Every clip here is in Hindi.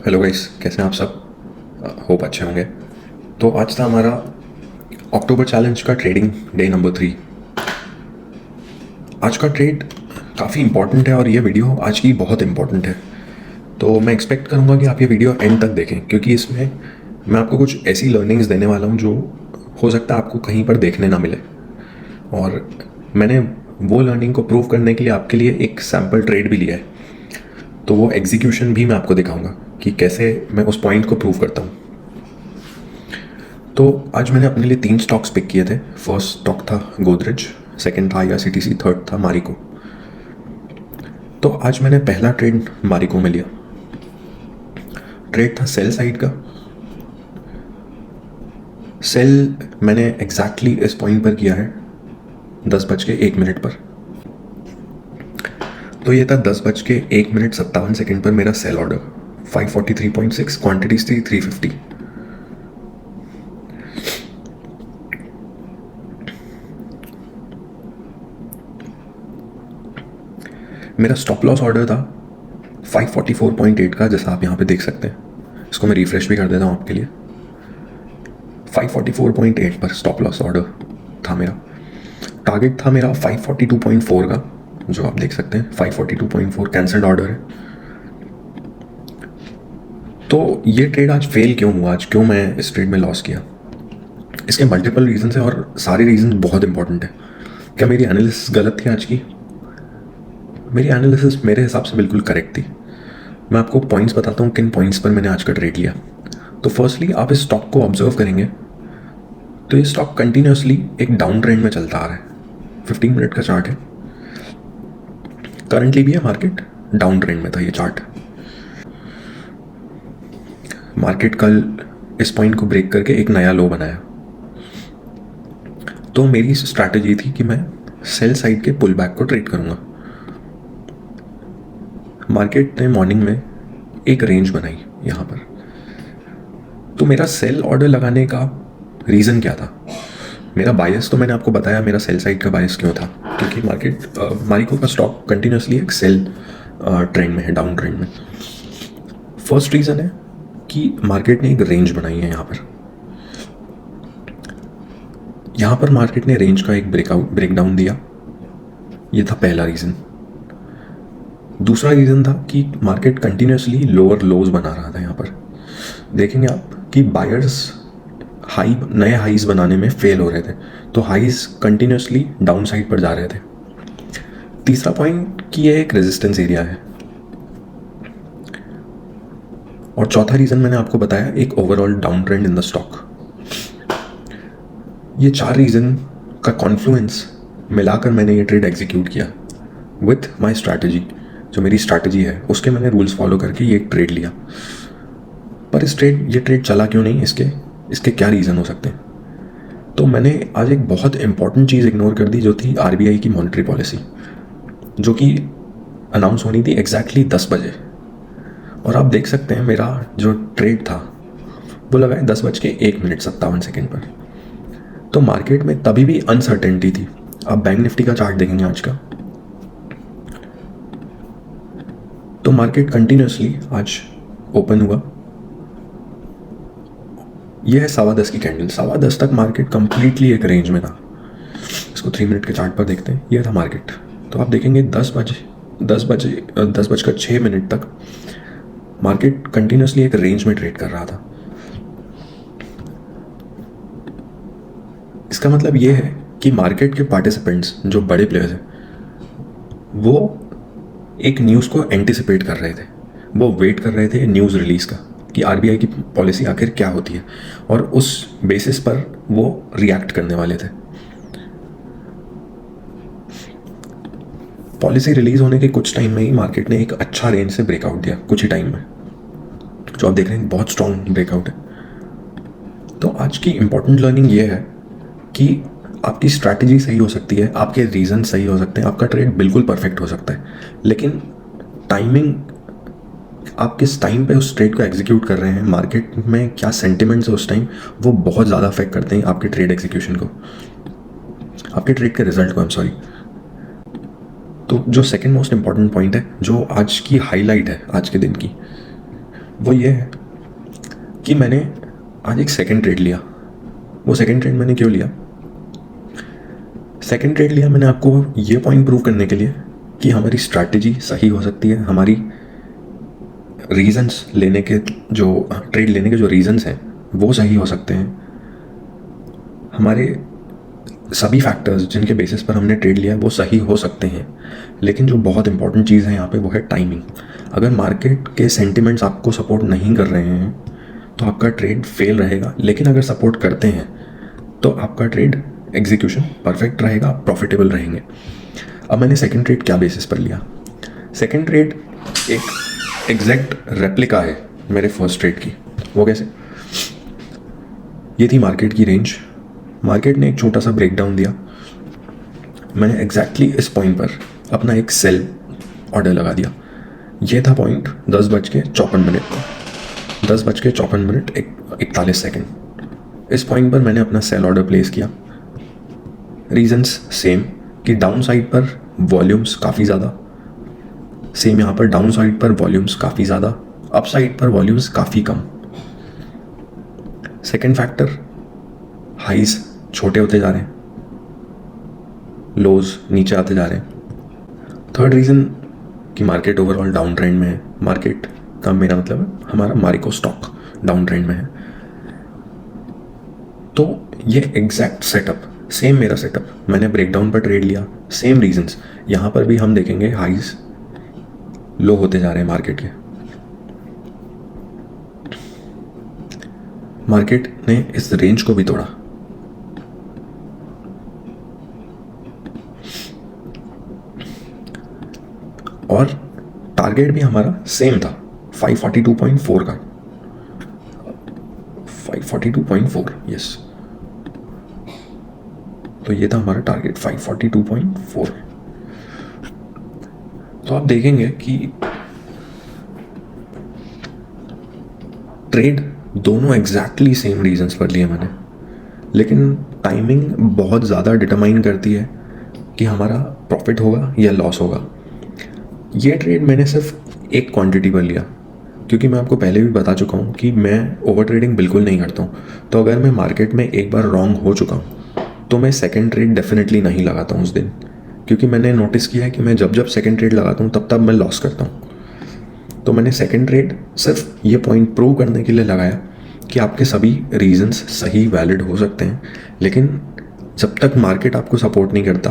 हेलो गाइस, कैसे हैं आप सब? होप अच्छे होंगे। तो आज था हमारा अक्टूबर चैलेंज का ट्रेडिंग डे नंबर 3। आज का ट्रेड काफ़ी इंपॉर्टेंट है और ये वीडियो आज की बहुत इंपॉर्टेंट है। तो मैं एक्सपेक्ट करूँगा कि आप ये वीडियो एंड तक देखें, क्योंकि इसमें मैं आपको कुछ ऐसी लर्निंग्स देने वाला हूँ जो हो सकता है आपको कहीं पर देखने ना मिले। और मैंने वो लर्निंग को प्रूव करने के लिए आपके लिए एक सैम्पल ट्रेड भी लिया है, तो वो एग्जीक्यूशन भी मैं आपको दिखाऊंगा कि कैसे मैं उस पॉइंट को प्रूव करता हूँ। तो आज मैंने अपने लिए 3 स्टॉक्स पिक किए थे। फर्स्ट स्टॉक था गोदरेज, सेकंड था IRCTC, थर्ड था मारिको। तो आज मैंने पहला ट्रेड मारिको में लिया। ट्रेड था सेल साइड का। सेल मैंने एग्जैक्टली इस पॉइंट पर किया है 10:01 पर। तो ये था 10:01:57 पर मेरा सेल ऑर्डर 543.6, क्वांटिटीज थी 350। मेरा स्टॉप लॉस ऑर्डर था 544.8 का, जैसा आप यहाँ पे देख सकते हैं। इसको मैं रिफ्रेश भी कर देता हूँ आपके लिए। 544.8 पर स्टॉप लॉस ऑर्डर था मेरा। टारगेट था मेरा 542.4 का, जो आप देख सकते हैं 542.4 कैंसल्ड ऑर्डर है। तो ये ट्रेड आज फेल क्यों हुआ, आज क्यों मैं इस ट्रेड में लॉस किया? इसके मल्टीपल रीजन है और सारे रीजन बहुत इंपॉर्टेंट है। क्या मेरी एनालिसिस गलत थी आज की? मेरी एनालिसिस मेरे हिसाब से बिल्कुल करेक्ट थी। मैं आपको पॉइंट्स बताता हूँ किन पॉइंट्स पर मैंने आज का ट्रेड लिया। तो फर्स्टली आप इस स्टॉक को ऑब्जर्व करेंगे तो ये स्टॉक कंटिन्यूसली एक डाउन ट्रेंड में चलता आ रहा है। 15 मिनट का चार्ट है। करंटली भी है मार्केट डाउन ट्रेंड में था। ये चार्ट मार्केट कल इस पॉइंट को ब्रेक करके एक नया लो बनाया। तो मेरी स्ट्रैटेजी थी कि मैं सेल साइड के पुल बैक को ट्रेड करूंगा। मार्केट ने मॉर्निंग में एक रेंज बनाई यहाँ पर। तो मेरा सेल ऑर्डर लगाने का रीज़न क्या था? मेरा बायस तो मैंने आपको बताया, मेरा सेल साइड का बायस क्यों था, क्योंकि मारिको का स्टॉक कंटिन्यूसली एक सेल ट्रेंड में है, डाउन ट्रेंड में। फर्स्ट रीज़न है कि मार्केट ने एक रेंज बनाई है यहाँ पर मार्केट ने रेंज का एक ब्रेकडाउन दिया। ये था पहला रीज़न। दूसरा रीज़न था कि मार्केट कंटिन्यूसली लोअर लोज बना रहा था। यहाँ पर देखेंगे आप कि बायर्स नए हाईज बनाने में फेल हो रहे थे, तो हाईज कंटिन्यूसली डाउन साइड पर जा रहे थे। तीसरा पॉइंट कि ये एक रेजिस्टेंस एरिया है। और चौथा रीज़न मैंने आपको बताया, एक overall down trend in the stock. ये 4 रीज़न का कॉन्फ्लुएंस मिलाकर मैंने ये ट्रेड एग्जीक्यूट किया विथ माई स्ट्रैटेजी। जो मेरी स्ट्रैटेजी है उसके मैंने रूल्स फॉलो करके ये एक ट्रेड लिया। पर ये ट्रेड चला क्यों नहीं? इसके क्या रीज़न हो सकते हैं? तो मैंने आज एक बहुत इंपॉर्टेंट चीज़ इग्नोर कर दी, जो थी RBI की मॉनेटरी पॉलिसी, जो कि अनाउंस होनी थी एग्जैक्टली 10 बजे। और आप देख सकते हैं मेरा जो ट्रेड था वो लगा है 10:01:57 पर। तो मार्केट में तभी भी अनसर्टेनिटी थी। आप बैंक निफ्टी का चार्ट देखेंगे आज का, तो मार्केट कंटिन्यूसली आज ओपन हुआ। यह है 10:15 की कैंडल। 10:15 तक मार्केट कंप्लीटली एक रेंज में था। इसको 3 मिनट के चार्ट पर देखते हैं। यह था मार्केट। तो आप देखेंगे 10:06 तक मार्केट कंटिन्यूसली एक रेंज में ट्रेड कर रहा था। इसका मतलब यह है कि मार्केट के पार्टिसिपेंट्स, जो बड़े प्लेयर्स हैं, वो एक न्यूज़ को एंटिसिपेट कर रहे थे। वो वेट कर रहे थे न्यूज़ रिलीज़ का कि RBI की पॉलिसी आखिर क्या होती है, और उस बेसिस पर वो रिएक्ट करने वाले थे। पॉलिसी रिलीज होने के कुछ टाइम में ही मार्केट ने एक अच्छा रेंज से ब्रेकआउट दिया, कुछ ही टाइम में, जो आप देख रहे हैं बहुत स्ट्रॉन्ग ब्रेकआउट है। तो आज की इंपॉर्टेंट लर्निंग ये है कि आपकी स्ट्रैटेजी सही हो सकती है, आपके रीज़न सही हो सकते हैं, आपका ट्रेड बिल्कुल परफेक्ट हो सकता है, लेकिन टाइमिंग, आप किस टाइम पे उस ट्रेड को एग्जीक्यूट कर रहे हैं, मार्केट में क्या सेंटिमेंट्स है उस टाइम, वो बहुत ज़्यादा अफेक्ट करते हैं आपके ट्रेड एग्जीक्यूशन को, आपके ट्रेड के रिजल्ट को। तो जो सेकंड मोस्ट इंपॉर्टेंट पॉइंट है, जो आज की हाईलाइट है आज के दिन की, वो ये है कि मैंने आज एक सेकंड ट्रेड लिया। वो सेकंड ट्रेड मैंने क्यों लिया? सेकंड ट्रेड लिया मैंने आपको ये पॉइंट प्रूव करने के लिए कि हमारी स्ट्रैटेजी सही हो सकती है, हमारी रीजंस लेने के जो ट्रेड लेने के जो रीजंस हैं वो सही हो सकते हैं, हमारे सभी फैक्टर्स जिनके बेसिस पर हमने ट्रेड लिया है वो सही हो सकते हैं। लेकिन जो बहुत इंपॉर्टेंट चीज़ है यहाँ पे वो है टाइमिंग। अगर मार्केट के सेंटिमेंट्स आपको सपोर्ट नहीं कर रहे हैं तो आपका ट्रेड फेल रहेगा, लेकिन अगर सपोर्ट करते हैं तो आपका ट्रेड एग्जीक्यूशन परफेक्ट रहेगा, आप प्रॉफिटेबल रहेंगे। अब मैंने सेकंड ट्रेड क्या बेसिस पर लिया? सेकंड ट्रेड एक एग्जैक्ट रेप्लिका है मेरे फर्स्ट ट्रेड की। वो कैसे? ये थी मार्केट की रेंज, मार्केट ने एक छोटा सा ब्रेकडाउन दिया, मैंने एग्जैक्टली इस पॉइंट पर अपना एक सेल ऑर्डर लगा दिया। ये था पॉइंट 10:54 को, 10:54 41 सेकेंड। इस पॉइंट पर मैंने अपना सेल ऑर्डर प्लेस किया। रीजंस सेम कि डाउन साइड पर वॉल्यूम्स काफ़ी ज़्यादा, सेम यहाँ पर डाउन साइड पर वॉल्यूम्स काफ़ी ज़्यादा, अप साइड पर वॉल्यूम्स काफ़ी कम। सेकेंड फैक्टर, हाइज छोटे होते जा रहे हैं, लोज नीचे आते जा रहे हैं। थर्ड रीज़न कि मार्केट ओवरऑल डाउन ट्रेंड में है। मार्केट का मेरा मतलब है हमारा मारिको स्टॉक डाउन ट्रेंड में है। तो ये एग्जैक्ट सेटअप, सेम मेरा सेटअप, मैंने ब्रेकडाउन पर ट्रेड लिया, सेम रीजंस। यहाँ पर भी हम देखेंगे हाइज लो होते जा रहे हैं मार्केट के। मार्केट ने इस रेंज को भी तोड़ा, और टारगेट भी हमारा सेम था 542.4 का, 542.4, यस। तो ये था हमारा टारगेट 542.4। तो आप देखेंगे कि ट्रेड दोनों एग्जैक्टली सेम रीजंस पर लिए मैंने, लेकिन टाइमिंग बहुत ज़्यादा डिटरमाइन करती है कि हमारा प्रॉफिट होगा या लॉस होगा। ये ट्रेड मैंने सिर्फ एक क्वांटिटी पर लिया, क्योंकि मैं आपको पहले भी बता चुका हूँ कि मैं ओवर ट्रेडिंग बिल्कुल नहीं करता हूँ। तो अगर मैं मार्केट में एक बार रॉन्ग हो चुका हूँ तो मैं सेकंड ट्रेड डेफिनेटली नहीं लगाता हूँ उस दिन, क्योंकि मैंने नोटिस किया है कि मैं जब जब सेकंड ट्रेड लगाता हूँ तब मैं लॉस करता हूँ। तो मैंने सेकंड ट्रेड सिर्फ ये पॉइंट प्रूव करने के लिए लगाया कि आपके सभी रीजंस सही वैलिड हो सकते हैं, लेकिन जब तक मार्केट आपको सपोर्ट नहीं करता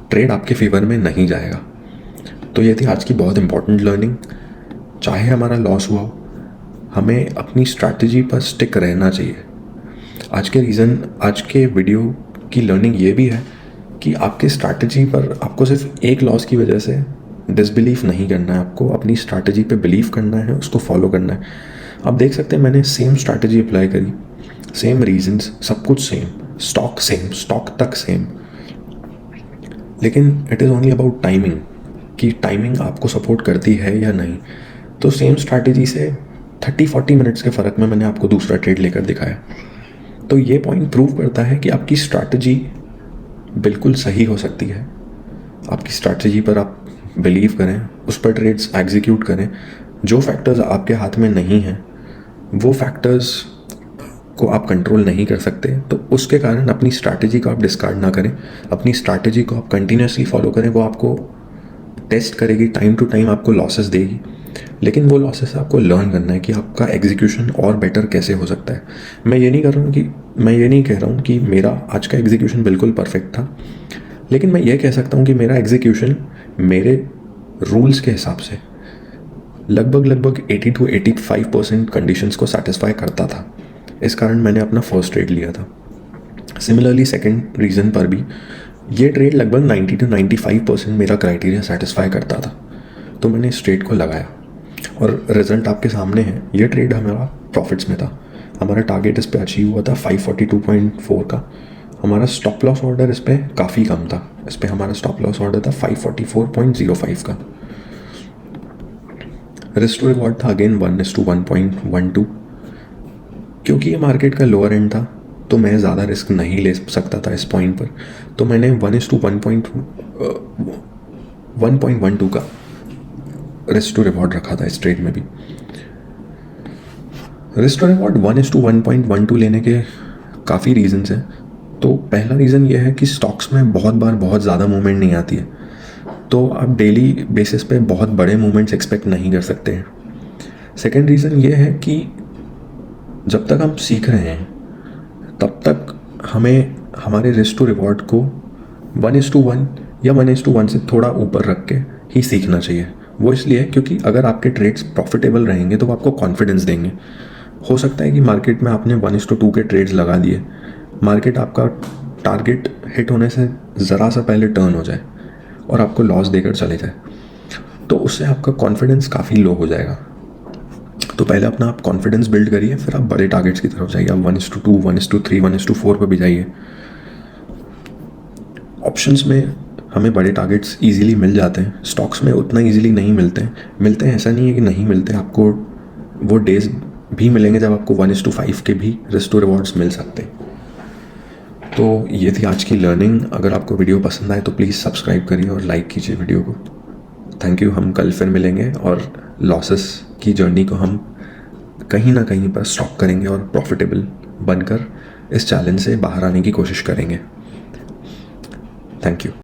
ट्रेड आपके फेवर में नहीं जाएगा। तो ये थी आज की बहुत इंपॉर्टेंट लर्निंग। चाहे हमारा लॉस हुआ हो, हमें अपनी स्ट्रैटेजी पर स्टिक रहना चाहिए। आज के वीडियो की लर्निंग ये भी है कि आपकी स्ट्रैटेजी पर आपको सिर्फ एक लॉस की वजह से डिसबिलीव नहीं करना है, आपको अपनी स्ट्रैटेजी पे बिलीव करना है, उसको फॉलो करना है। आप देख सकते हैं मैंने सेम स्ट्रैटेजी अप्लाई करी, सेम रीजंस, सब कुछ सेम, सेम, स्टॉक तक सेम, लेकिन it is only about timing कि टाइमिंग आपको सपोर्ट करती है या नहीं। तो सेम स्ट्रैटेजी से 30-40 मिनट्स के फ़र्क में मैंने आपको दूसरा ट्रेड लेकर दिखाया। तो ये पॉइंट प्रूव करता है कि आपकी स्ट्रैटेजी बिल्कुल सही हो सकती है। आपकी स्ट्रैटेजी पर आप बिलीव करें, उस पर ट्रेड्स एग्जीक्यूट करें। जो फैक्टर्स आपके हाथ में नहीं हैं, वो फैक्टर्स को आप कंट्रोल नहीं कर सकते, तो उसके कारण अपनी स्ट्रैटेजी को आप डिस्कार्ड ना करें, अपनी स्ट्रैटेजी को आप कंटिन्यूसली फॉलो करें। वो आपको टेस्ट करेगी, टाइम टू टाइम आपको लॉसेस देगी, लेकिन वो लॉसेस से आपको लर्न करना है कि आपका एग्जीक्यूशन और बेटर कैसे हो सकता है। मैं ये नहीं कह रहा हूँ कि मेरा आज का एग्जीक्यूशन बिल्कुल परफेक्ट था, लेकिन मैं ये कह सकता हूँ कि मेरा एग्जीक्यूशन मेरे रूल्स के हिसाब से लगभग 80 to 85% कंडीशंस को सेटिस्फाई करता था। इस कारण मैंने अपना फर्स्ट ट्रेड लिया था। सिमिलरली सेकंड रीज़न पर भी ये ट्रेड लगभग 90 to 95% मेरा क्राइटेरिया सेटिस्फाई करता था, तो मैंने इस ट्रेड को लगाया और रिजल्ट आपके सामने है। ये ट्रेड हमारा प्रॉफिट्स में था, हमारा टारगेट इस पे अचीव हुआ था 542.4 का। हमारा स्टॉप लॉस ऑर्डर इस पर काफ़ी कम था, इस पर हमारा स्टॉप लॉस ऑर्डर था 544.05 का। रिस्क टू रिवॉर्ड था अगेन 1:1.12, क्योंकि ये मार्केट का लोअर एंड था तो मैं ज़्यादा रिस्क नहीं ले सकता था इस पॉइंट पर, तो मैंने 1:1.12 का रिस्क टू रिवॉर्ड रखा था इस ट्रेड में भी। रिस्क टू रिवॉर्ड 1:1.12 लेने के काफ़ी रीजंस हैं। तो पहला रीज़न ये है कि स्टॉक्स में बहुत ज़्यादा मूवमेंट नहीं आती है, तो आप डेली बेसिस पे बहुत बड़े मूवमेंट्स एक्सपेक्ट नहीं कर सकते हैं। सेकेंड रीज़न ये है कि जब तक हम सीख रहे हैं तब तक हमें हमारे रिस्क टू रिवॉर्ड को 1:1 या 1:1 से थोड़ा ऊपर रख के ही सीखना चाहिए। वो इसलिए क्योंकि अगर आपके ट्रेड्स प्रॉफिटेबल रहेंगे तो वो आपको कॉन्फिडेंस देंगे। हो सकता है कि मार्केट में आपने 1:2 के ट्रेड्स लगा दिए, मार्केट आपका टारगेट हिट होने से ज़रा सा पहले टर्न हो जाए और आपको लॉस देकर चले जाए, तो उससे आपका कॉन्फिडेंस काफ़ी लो हो जाएगा। तो पहले अपना आप कॉन्फिडेंस बिल्ड करिए, फिर आप बड़े टारगेट्स की तरफ जाइए। आप 1:2, 1:3, 1:4 पर भी जाइए। ऑप्शंस में हमें बड़े टारगेट्स इजीली मिल जाते हैं, स्टॉक्स में उतना इजीली नहीं मिलते हैं। ऐसा नहीं है कि नहीं मिलते, आपको वो डेज भी मिलेंगे जब आपको 1:5 के भी रिस्क टू रिवॉर्ड्स मिल सकते हैं। तो ये थी आज की लर्निंग। अगर आपको वीडियो पसंद आए तो प्लीज़ सब्सक्राइब करिए और लाइक कीजिए वीडियो को। Thank you. हम कल फिर मिलेंगे और लॉसेस की जर्नी को हम कहीं ना कहीं पर स्टॉप करेंगे और प्रॉफिटेबल बनकर इस चैलेंज से बाहर आने की कोशिश करेंगे। Thank you.